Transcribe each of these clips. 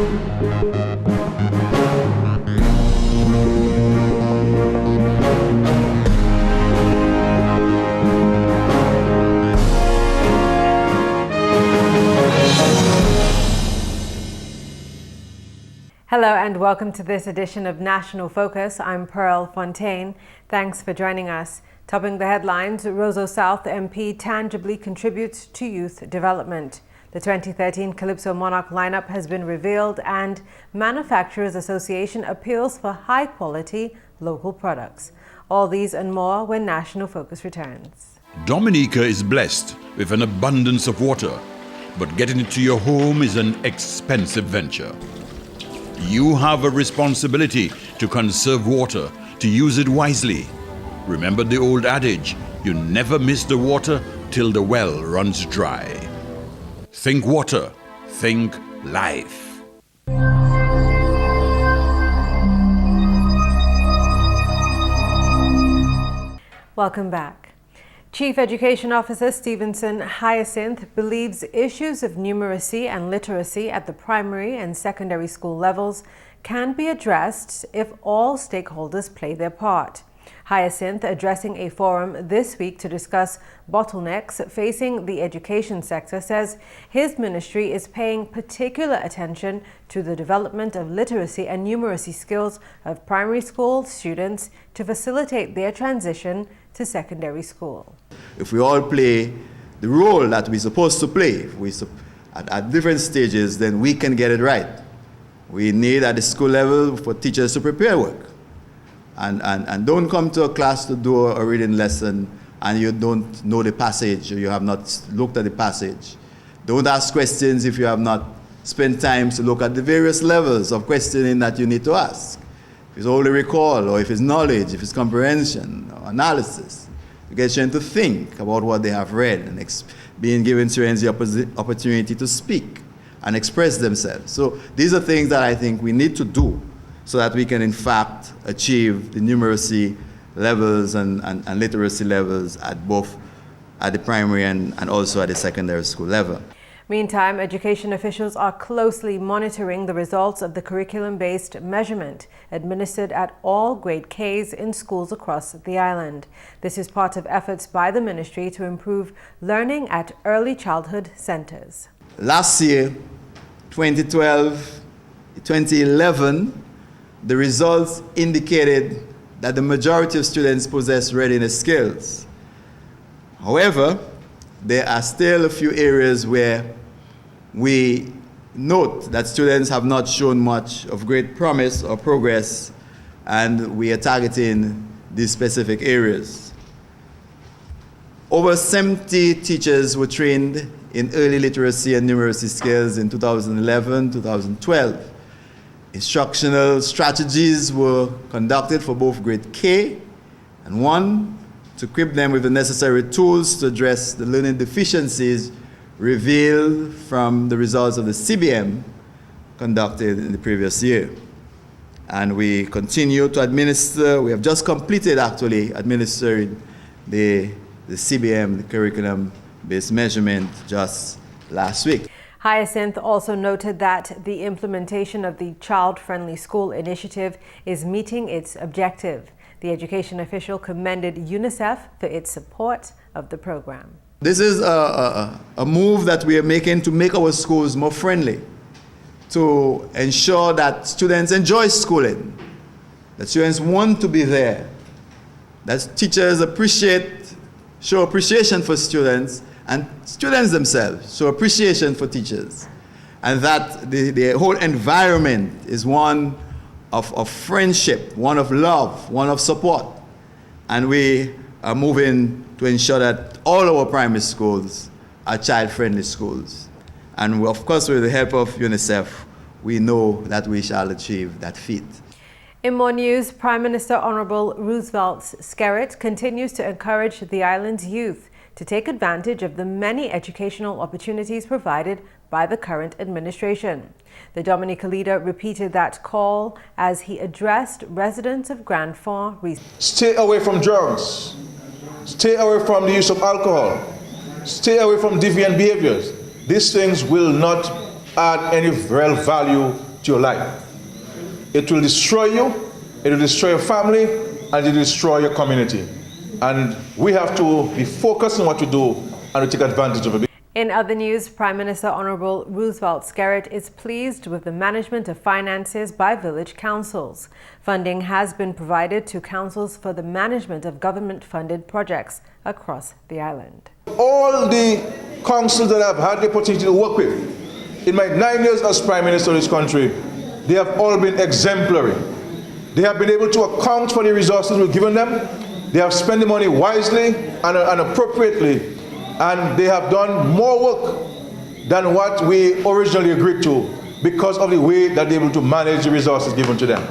Hello and welcome to this edition of National Focus. I'm Pearl Fontaine. Thanks for joining us. Topping the headlines, Roseau South MP tangibly contributes to youth development. The 2013 Calypso Monarch lineup has been revealed and Manufacturers Association appeals for high-quality local products. All these and more when National Focus returns. Dominica is blessed with an abundance of water, but getting it to your home is an expensive venture. You have a responsibility to conserve water, to use it wisely. Remember the old adage, you never miss the water till the well runs dry. Think water, think life. Welcome back. Chief Education Officer Stevenson Hyacinth believes issues of numeracy and literacy at the primary and secondary school levels can be addressed if all stakeholders play their part. Hyacinth, addressing a forum this week to discuss bottlenecks facing the education sector, says his ministry is paying particular attention to the development of literacy and numeracy skills of primary school students to facilitate their transition to secondary school. If we all play the role that we're supposed to play at different stages, then we can get it right. We need at the school level for teachers to prepare work. And don't come to a class to do a reading lesson and you don't know the passage or you have not looked at the passage. Don't ask questions if you have not spent time to look at the various levels of questioning that you need to ask. If it's only recall, or if it's knowledge, if it's comprehension or analysis, you get them to think about what they have read and being given students the opportunity to speak and express themselves. So these are things that I think we need to do so that we can in fact achieve the numeracy levels and literacy levels at both at the primary and also at the secondary school level. Meantime, education officials are closely monitoring the results of the curriculum-based measurement administered at all grade Ks in schools across the island. This is part of efforts by the ministry to improve learning at early childhood centers. Last year, 2012, 2011, the results indicated that the majority of students possess readiness skills. However, there are still a few areas where we note that students have not shown much of great promise or progress, and we are targeting these specific areas. Over 70 teachers were trained in early literacy and numeracy skills in 2011, 2012. Instructional strategies were conducted for both grade K and 1 to equip them with the necessary tools to address the learning deficiencies revealed from the results of the CBM conducted in the previous year. And we continue to administer, we have just completed actually administering the CBM, the curriculum-based measurement, just last week. Hyacinth also noted that the implementation of the Child-Friendly School initiative is meeting its objective. The education official commended UNICEF for its support of the program. This is a move that we are making to make our schools more friendly, to ensure that students enjoy schooling, that students want to be there, that teachers show appreciation for students, and students themselves show appreciation for teachers, and that the whole environment is one of friendship, one of love, one of support. And we are moving to ensure that all our primary schools are child-friendly schools. And of course, with the help of UNICEF, we know that we shall achieve that feat. In more news, Prime Minister Honorable Roosevelt Skerrit continues to encourage the island's youth to take advantage of the many educational opportunities provided by the current administration. The Dominica leader repeated that call as he addressed residents of Grand Fond recently. Stay away from drugs. Stay away from the use of alcohol. Stay away from deviant behaviors. These things will not add any real value to your life. It will destroy you, it will destroy your family, and it will destroy your community. And we have to be focused on what we do and to take advantage of it. In other news, Prime Minister Honorable Roosevelt Skerrit is pleased with the management of finances by village councils. Funding has been provided to councils for the management of government-funded projects across the island. All the councils that I've had the opportunity to work with in my 9 years as Prime Minister of this country, they have all been exemplary. They have been able to account for the resources we've given them. They have spent the money wisely and appropriately. And they have done more work than what we originally agreed to because of the way that they're able to manage the resources given to them.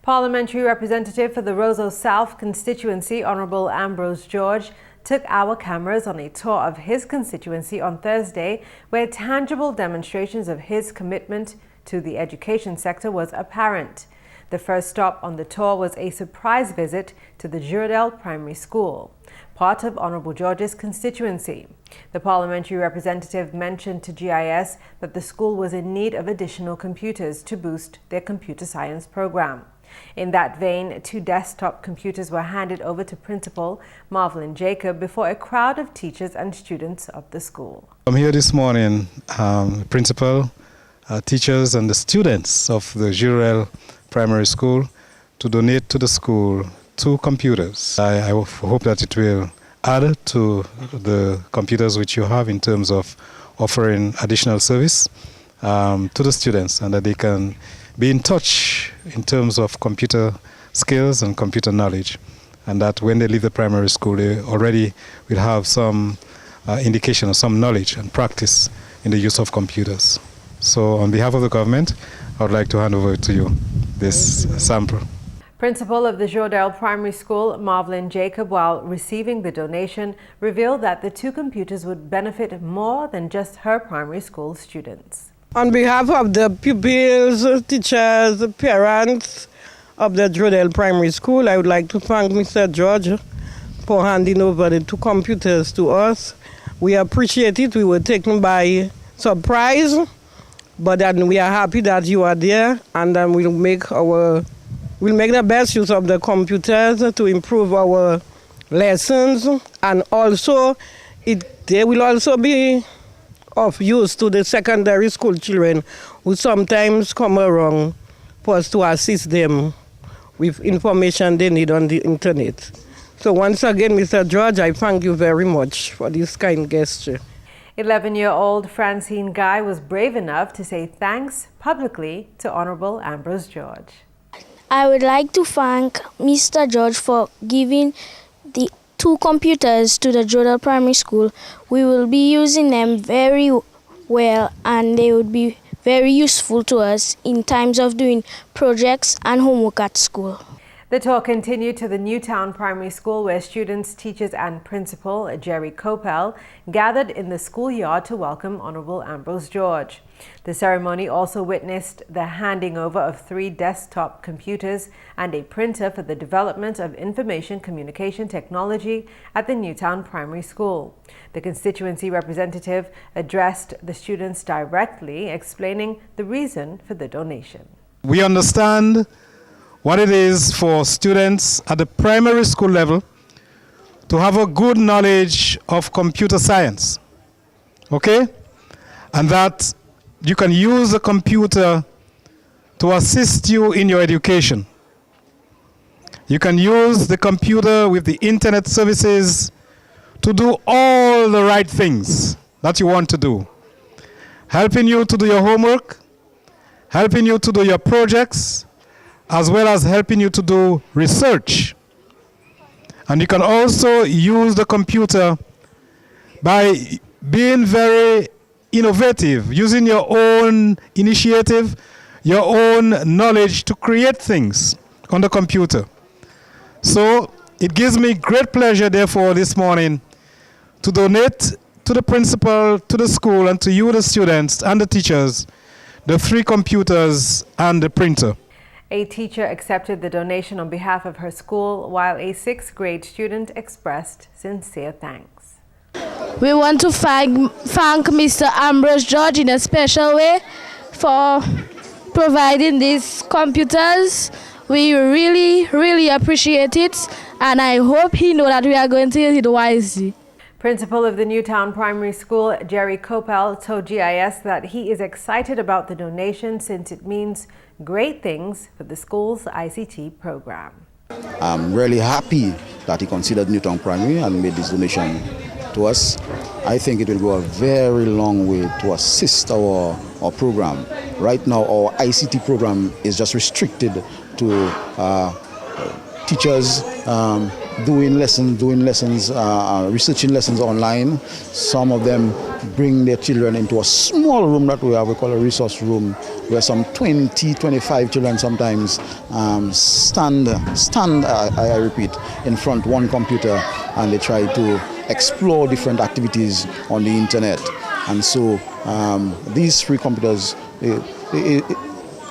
Parliamentary Representative for the Roseau South constituency, Honorable Ambrose George, took our cameras on a tour of his constituency on Thursday, where tangible demonstrations of his commitment to the education sector was apparent. The first stop on the tour was a surprise visit to the Girardel Primary School, part of Honorable George's constituency. The parliamentary representative mentioned to GIS that the school was in need of additional computers to boost their computer science program. In that vein, 2 desktop computers were handed over to Principal Marvelyn Jacob before a crowd of teachers and students of the school. I'm here this morning, principal, teachers and the students of the Girardel Primary School to donate to the school 2 computers. I hope that it will add to the computers which you have in terms of offering additional service to the students, and that they can be in touch in terms of computer skills and computer knowledge, and that when they leave the primary school they already will have some indication of some knowledge and practice in the use of computers. So on behalf of the government, I would like to hand over to you this sample. Principal of the Girardel Primary School, Marvelyn Jacob, while receiving the donation, revealed that the 2 computers would benefit more than just her primary school students. On behalf of the pupils, teachers, parents of the Girardel Primary School, I would like to thank Mr. George for handing over the 2 computers to us. We appreciate it. We were taken by surprise, but then we are happy that you are there, and then we'll make the best use of the computers to improve our lessons, and also they will also be of use to the secondary school children who sometimes come around for us to assist them with information they need on the internet. So once again, Mr. George, I thank you very much for this kind gesture. 11-year-old Francine Guy was brave enough to say thanks publicly to Honorable Ambrose George. I would like to thank Mr. George for giving the 2 computers to the Girardel Primary School. We will be using them very well, and they would be very useful to us in times of doing projects and homework at school. The tour continued to the Newtown Primary School, where students, teachers and Principal Jerry Copel gathered in the schoolyard to welcome Honorable Ambrose George. The ceremony also witnessed the handing over of 3 desktop computers and a printer for the development of information communication technology at the Newtown Primary School. The constituency representative addressed the students directly, explaining the reason for the donation. We understand what it is for students at the primary school level to have a good knowledge of computer science, okay? And that you can use the computer to assist you in your education. You can use the computer with the internet services to do all the right things that you want to do, helping you to do your homework, helping you to do your projects, as well as helping you to do research. And you can also use the computer by being very innovative, using your own initiative, your own knowledge to create things on the computer. So it gives me great pleasure, therefore, this morning to donate to the principal, to the school, and to you, the students and the teachers, the 3 computers and the printer. A teacher accepted the donation on behalf of her school, while a 6th grade student expressed sincere thanks. We want to thank Mr. Ambrose George in a special way for providing these computers. We really appreciate it, and I hope he know that we are going to use it wisely. Principal of the Newtown Primary School, Jerry Copel, told GIS that he is excited about the donation since it means great things for the school's ICT program. I'm really happy that he considered Newtown Primary and made this donation to us. I think it will go a very long way to assist our program. Right now, our ICT program is just restricted to teachers doing lessons, researching lessons online. Some of them bring their children into a small room that we call a resource room, where some 20, 25 children sometimes stand, I repeat, in front one computer, and they try to explore different activities on the internet. And so these free computers,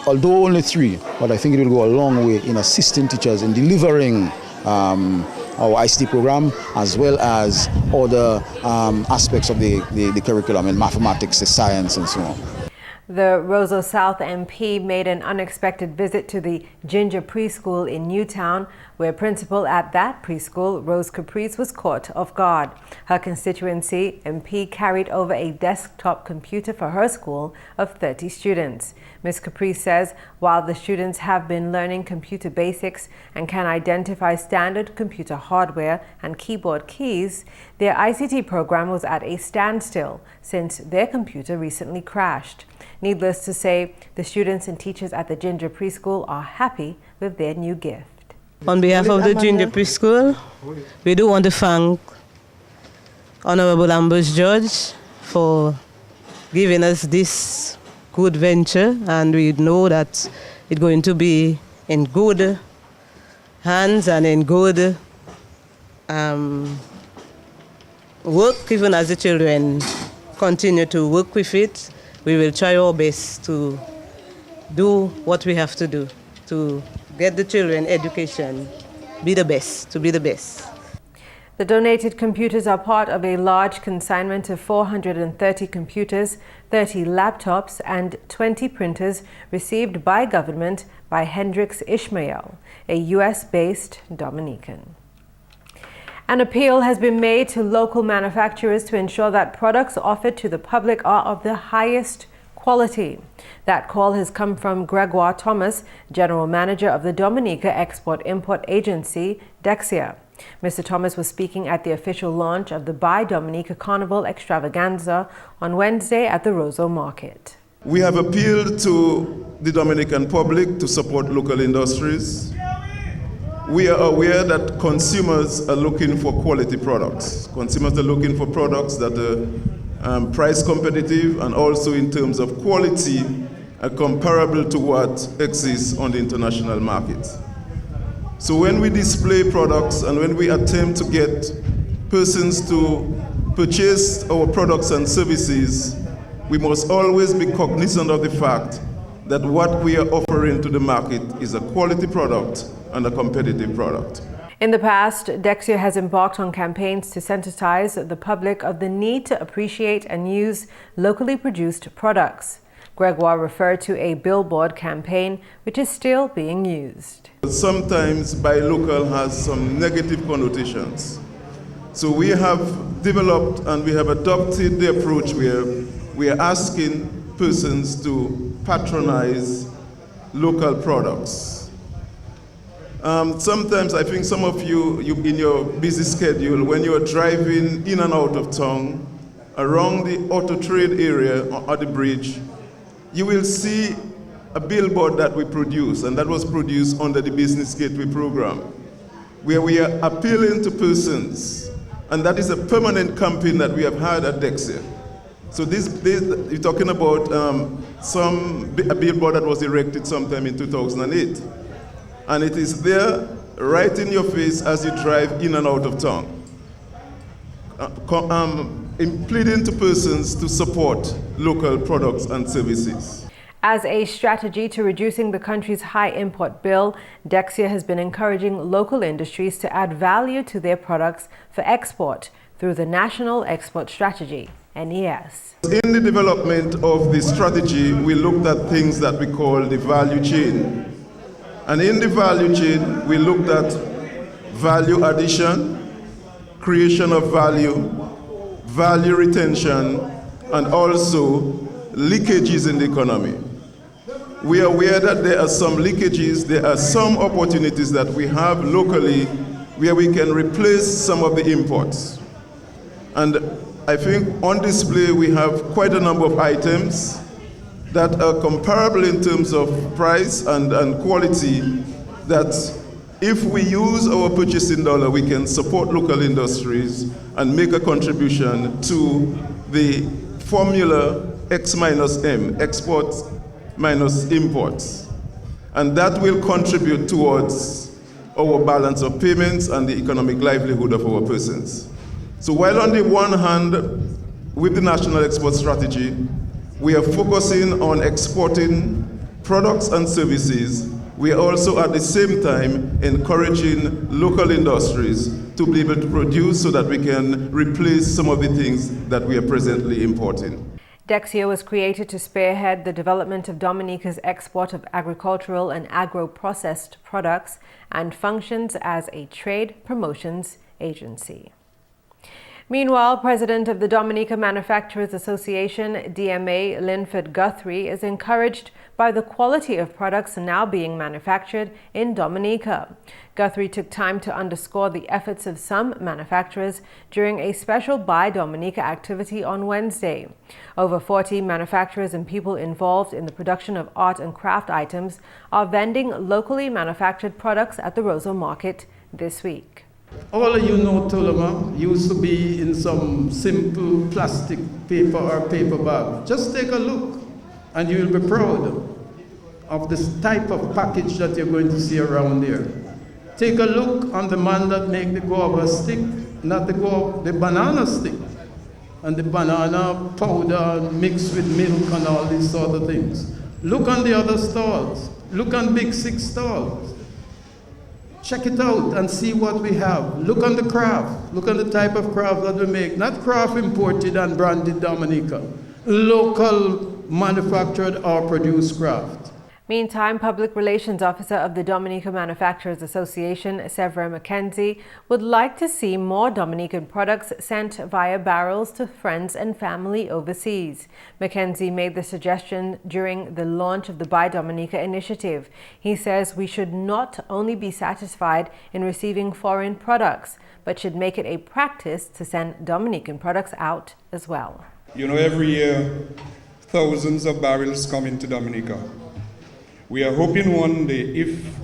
although only 3, but I think it will go a long way in assisting teachers in delivering our ICT program, as well as other aspects of the curriculum in mathematics, science, and so on. The Roseau South MP made an unexpected visit to the Ginger Preschool in Newtown, where principal at that preschool, Rose Caprice, was caught off guard. Her constituency MP carried over a desktop computer for her school of 30 students. Ms. Caprice says while the students have been learning computer basics and can identify standard computer hardware and keyboard keys, their ICT program was at a standstill since their computer recently crashed. Needless to say, the students and teachers at the Ginger Preschool are happy with their new gift. On behalf of the Ginger Preschool, we do want to thank Honorable Ambrose George for giving us this good venture, and we know that it's going to be in good hands and in good work, even as the children continue to work with it. We will try our best to do what we have to do to get the children education, to be the best. The donated computers are part of a large consignment of 430 computers, 30 laptops and 20 printers received by government by Hendrix Ishmael, a US-based Dominican. An appeal has been made to local manufacturers to ensure that products offered to the public are of the highest quality. That call has come from Gregoire Thomas, General Manager of the Dominica Export-Import Agency, Dexia. Mr. Thomas was speaking at the official launch of the Buy Dominica Carnival Extravaganza on Wednesday at the Roseau Market. We have appealed to the Dominican public to support local industries. We are aware that consumers are looking for quality products. Consumers are looking for products that are price competitive and also in terms of quality are comparable to what exists on the international market. So when we display products and when we attempt to get persons to purchase our products and services, we must always be cognizant of the fact that what we are offering to the market is a quality product and a competitive product. In the past, Dexia has embarked on campaigns to sensitize the public of the need to appreciate and use locally produced products. Gregoire referred to a billboard campaign which is still being used. Sometimes buy local has some negative connotations. So we have developed and we have adopted the approach where we are asking persons to patronize local products. Sometimes I think some of you in your busy schedule, when you are driving in and out of town, around the auto trade area or the bridge, you will see a billboard that we produce, and that was produced under the Business Gateway program, where we are appealing to persons, and that is a permanent campaign that we have had at Dexia. So you're talking about a billboard that was erected sometime in 2008. And it is there right in your face as you drive in and out of town. Pleading to persons to support local products and services. As a strategy to reducing the country's high import bill, Dexia has been encouraging local industries to add value to their products for export through the National Export Strategy. NES. In the development of the strategy, we looked at things that we call the value chain. And in the value chain, we looked at value addition, creation of value, value retention, and also leakages in the economy. We are aware that there are some leakages, there are some opportunities that we have locally where we can replace some of the imports. And I think on display we have quite a number of items that are comparable in terms of price and quality, that if we use our purchasing dollar, we can support local industries and make a contribution to the formula X minus M, exports minus imports. And that will contribute towards our balance of payments and the economic livelihood of our persons. So while on the one hand, with the National Export Strategy, we are focusing on exporting products and services, we are also at the same time encouraging local industries to be able to produce so that we can replace some of the things that we are presently importing. Dexio was created to spearhead the development of Dominica's export of agricultural and agro-processed products and functions as a trade promotions agency. Meanwhile, President of the Dominica Manufacturers Association, DMA, Linford Guthrie, is encouraged by the quality of products now being manufactured in Dominica. Guthrie took time to underscore the efforts of some manufacturers during a special Buy Dominica activity on Wednesday. Over 40 manufacturers and people involved in the production of art and craft items are vending locally manufactured products at the Roseau Market this week. All of you know Toloma used to be in some simple plastic paper or paper bag. Just take a look and you'll be proud of this type of package that you're going to see around there. Take a look on the man that make the guava stick, not the guava, the banana stick, and the banana powder mixed with milk and all these sort of things. Look on the other stalls. Look on Big Six stalls. Check it out and see what we have. Look on the craft. Look on the type of craft that we make. Not craft imported and branded Dominica. Local manufactured or produced craft. Meantime, Public Relations Officer of the Dominica Manufacturers Association, Severa McKenzie, would like to see more Dominican products sent via barrels to friends and family overseas. McKenzie made the suggestion during the launch of the Buy Dominica initiative. He says we should not only be satisfied in receiving foreign products, but should make it a practice to send Dominican products out as well. You know, every year, thousands of barrels come into Dominica. We are hoping one day if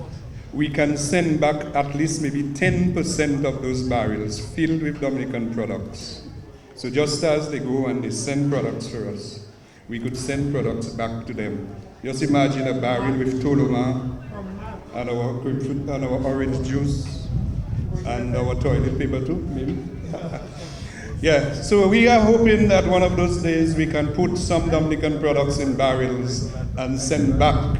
we can send back at least maybe 10% of those barrels filled with Dominican products. So just as they go and they send products for us, we could send products back to them. Just imagine a barrel with Toloma and our grapefruit and our orange juice and our toilet paper too, maybe. Yeah, so we are hoping that one of those days we can put some Dominican products in barrels and send back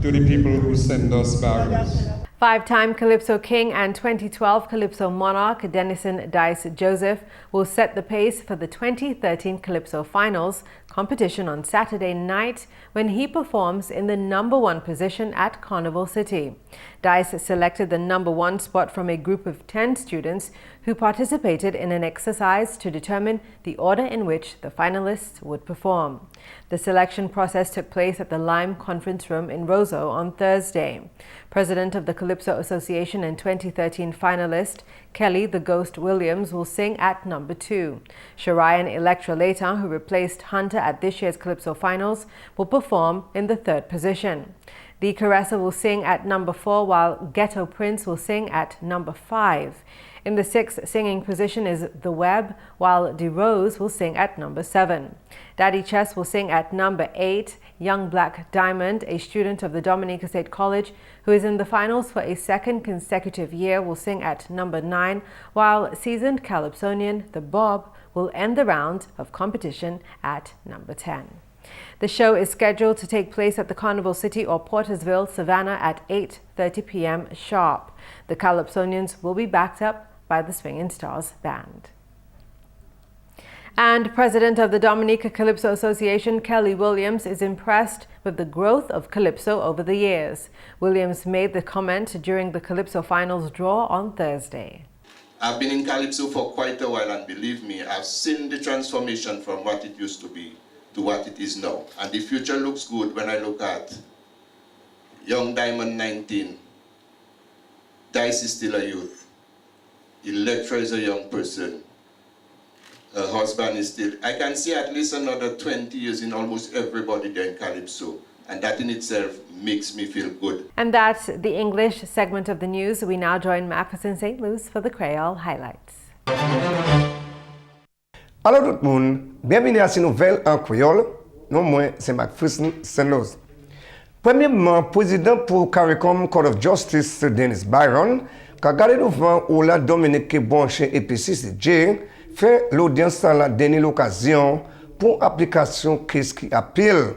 to the people who send us barrels. Five-time Calypso King and 2012 Calypso Monarch Denison Dice Joseph will set the pace for the 2013 Calypso Finals competition on Saturday night when he performs in the #1 position at Carnival City. Dice selected the #1 spot from a group of 10 students who participated in an exercise to determine the order in which the finalists would perform. The selection process took place at the Lime Conference Room in Roseau on Thursday. President of the Calypso Association and 2013 finalist Kelly the Ghost Williams will sing at #2. Sharian Electra Leighton, who replaced Hunter at this year's Calypso Finals, will perform in the 3rd position. The Caressa will sing at #4, while Ghetto Prince will sing at #5. In the 6th singing position is The Web, while DeRose will sing at #7. Daddy Chess will sing at #8. Young Black Diamond, a student of the Dominica State College who is in the finals for a 2nd consecutive year, will sing at #9, while seasoned Calypsonian The Bob will end the round of competition at #10. The show is scheduled to take place at the Carnival City or Portersville, Savannah at 8:30 p.m. sharp. The Calypsonians will be backed up by the Swingin' Stars Band. And President of the Dominica Calypso Association, Kelly Williams, is impressed with the growth of Calypso over the years. Williams made the comment during the Calypso Finals draw on Thursday. I've been in Calypso for quite a while, and believe me, I've seen the transformation from what it used to be to what it is now. And the future looks good when I look at young Diamond 19, Dice is still a youth, Electra is a young person, her husband is still, I can see at least another 20 years in almost everybody there in Calypso. And that in itself makes me feel good. And that's the English segment of the news. We now join McPherson St. Luce for the Creole highlights. Alors tout le monde, bienvenue à ces nouvelles en créole. Non moi, c'est McPherson St. Luce. Premièrement, président pour CARICOM Court of Justice, Dennis Byron, qui a gardé devant ou la Dominique Bonchen et PCCJ, fait l'audience à la dernière occasion pour application case qui appelle.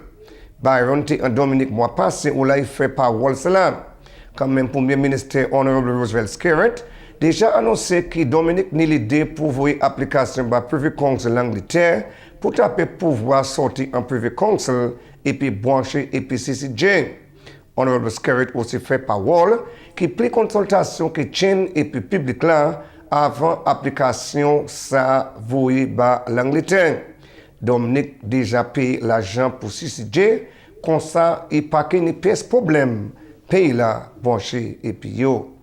Byron était en Dominique mois passé où là il fait parole cela. Quand même Premier ministre Honorable Roosevelt Skerritt déjà annoncé que Dominique n'a l'idée pour voir application par Privy Council l'Angleterre pour taper pouvoir sortir en Privy Council et puis brancher et puis CCJ. Honorable Skerritt aussi fait parole qui pris consultation que chaîne et puis public là avant application ça voyez par l'Angleterre. Dominique déjà paye l'argent pour CCJ, comme ça, il n'y a pas de problème. Paye là, branché et puis yo.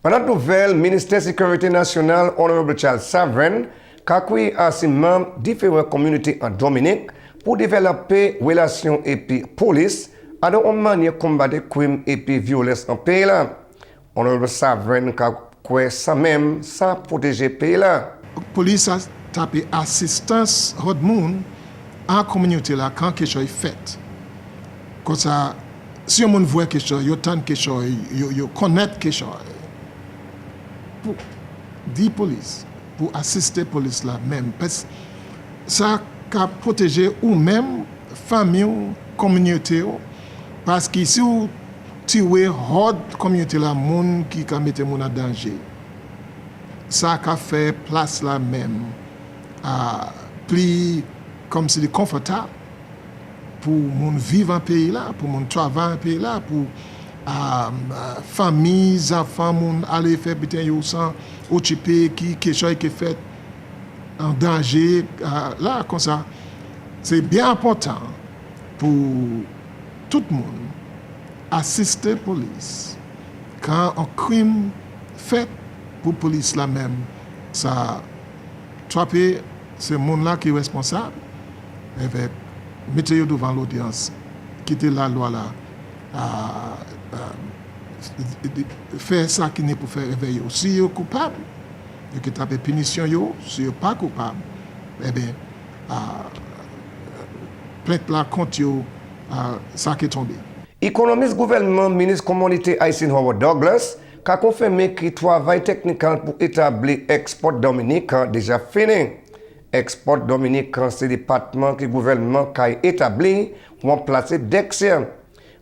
En notre nouvelle, ministère de la Sécurité nationale, Honorable Charles Savren, qui a créé ensemble différentes communautés en Dominique pour développer relations et puis police, à une manière de combattre les crimes et puis violences en pays là. Honorable Savren, qui a créé ça même, ça protéger le pays là. Police a tapé assistance au monde en la communauté là quand quelque chose est fait. Comme ça, si on voit quelque chose, on entend quelque chose, on connaît quelque chose. Pour dire police, pour assister police là même, parce que ça a protégé ou même famille, communauté, parce que si vous tuez la communauté là, monde qui a mis en danger, ça a fait place là même. Plus comme si confortable pour mon vivre en pays là, pour mon travail en pays là, pour familles, enfants, mon aller faire bitin yo sans occuper qui quelque chose qui est fait en danger là comme ça. C'est bien important pour tout le monde assister police quand un crime fait pour police là même ça trapper ce monde-là qui est responsable, mettez-le devant l'audience, quitter la loi là, faire ça qui n'est pas faire réveiller. Si vous êtes coupable, vous avez tapé punition, si vous n'êtes pas coupable, eh bien, plainte là contre ça qui est tombé. Économiste gouvernement, ministre communauté Haïtienne Howard Douglas, qui a confirmé que le travail technique pour établir Export Dominica déjà fini. Export Dominica, c'est le département que le gouvernement a établi pour remplacer Dexia. Le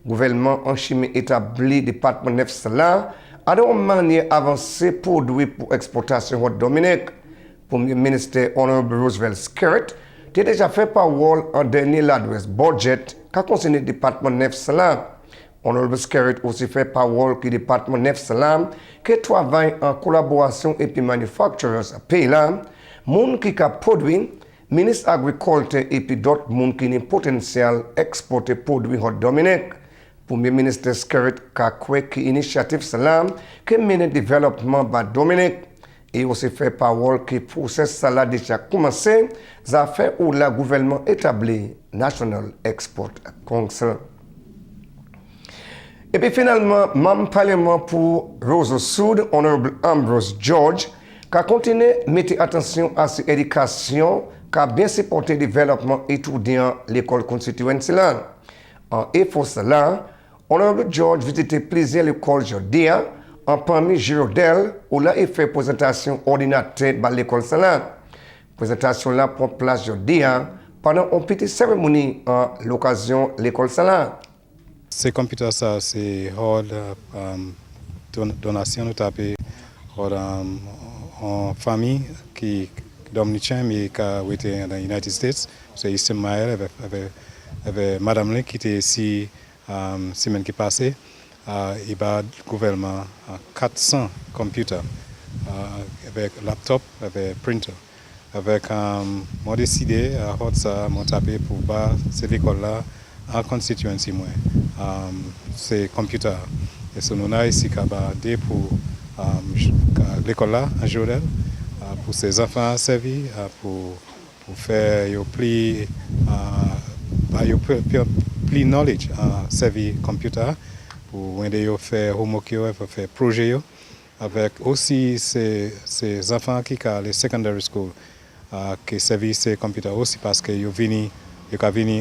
gouvernement en chimie établi le département 9 là, a de manière avancée produit pour exportation au Dominique. Premier ministre Honorable Roosevelt Skerritt a déjà fait parole en dernier l'adresse budget qui a concerné le département 9 là. Honorable Skerritt aussi fait parole que le département 9 là, qui travaille en collaboration et puis manufacturers à pays là, monde qui a produit, ministre agriculture et puis d'autres monde qui ont potentiel exporter produits au Dominique. Premier ministre Skerritt a créé l'initiative cela qui mène le développement de Dominique. Et aussi fait parole que le processus cela déjà commencé, ça fait où le gouvernement établi National Export Council. Et puis finalement, membre parlement pour Roseau Sud, Honorable Ambrose George, qui a continué à mettre attention à cette éducation, qui a bien supporté le développement étudiant l'école constituante. En effort cela, Honorable George visitait plusieurs écoles aujourd'hui, en parmi Girodel, où là il fait présentation ordinateur dans l'école cela. Présentation là prend place aujourd'hui pendant une petite cérémonie à l'occasion de l'école cela. Ces computers, ça, c'est donation, nous tapons en famille qui dominicain, mais qui a été dans les United States. C'est ici Maël avec Madame Lin qui était ici semaine qui passée. Il y a le gouvernement 400 computers avec laptop, avec printer. Avec moi décidé à faire ça, mon tapé pour bas cette école là en constituency moi. C'est computer. Et ce nous a ici qu'à pour l'école là à Jodel pour ses enfants servis pour faire plus knowledge servi computer pour aider yo faire homework yo faire projet yo avec aussi ces enfants qui ont les secondary school qui servent ces computers aussi parce que yo vini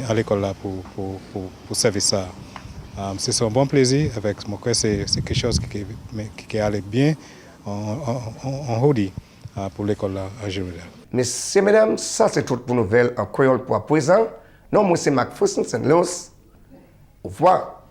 à l'école là pour servir ça. C'est un bon plaisir avec moi que c'est quelque chose qui allait bien en Hodi pour l'école là à Jérusalem. Messieurs, mesdames, ça c'est toute pour nouvelle en créole pour à présent. Non, moi c'est McPherson, c'est Luce. Au revoir.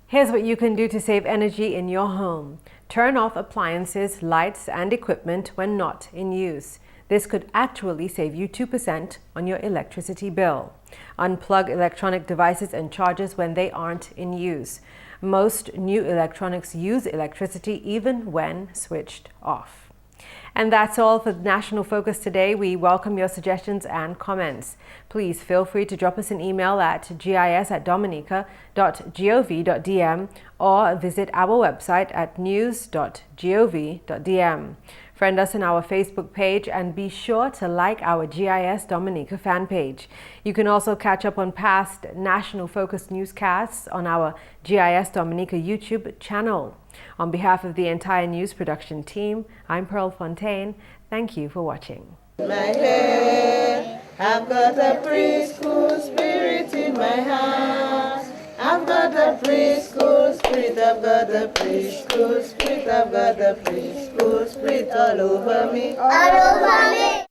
Here's what you can do to save energy in your home. Turn off appliances, lights, and equipment when not in use. This could actually save you 2% on your electricity bill. Unplug electronic devices and chargers when they aren't in use. Most new electronics use electricity even when switched off. And that's all for National Focus today. We welcome your suggestions and comments. Please feel free to drop us an email at gis@dominica.gov.dm or visit our website at news.gov.dm. Friend us on our Facebook page and be sure to like our GIS Dominica fan page. You can also catch up on past National Focus newscasts on our GIS Dominica YouTube channel. On behalf of the entire news production team, I'm Pearl Fontaine. Thank you for watching. My head, I've got a preschool spirit in my heart. I've got a preschool spirit, I've got a preschool spirit, I've got a preschool spirit all over me. All over me.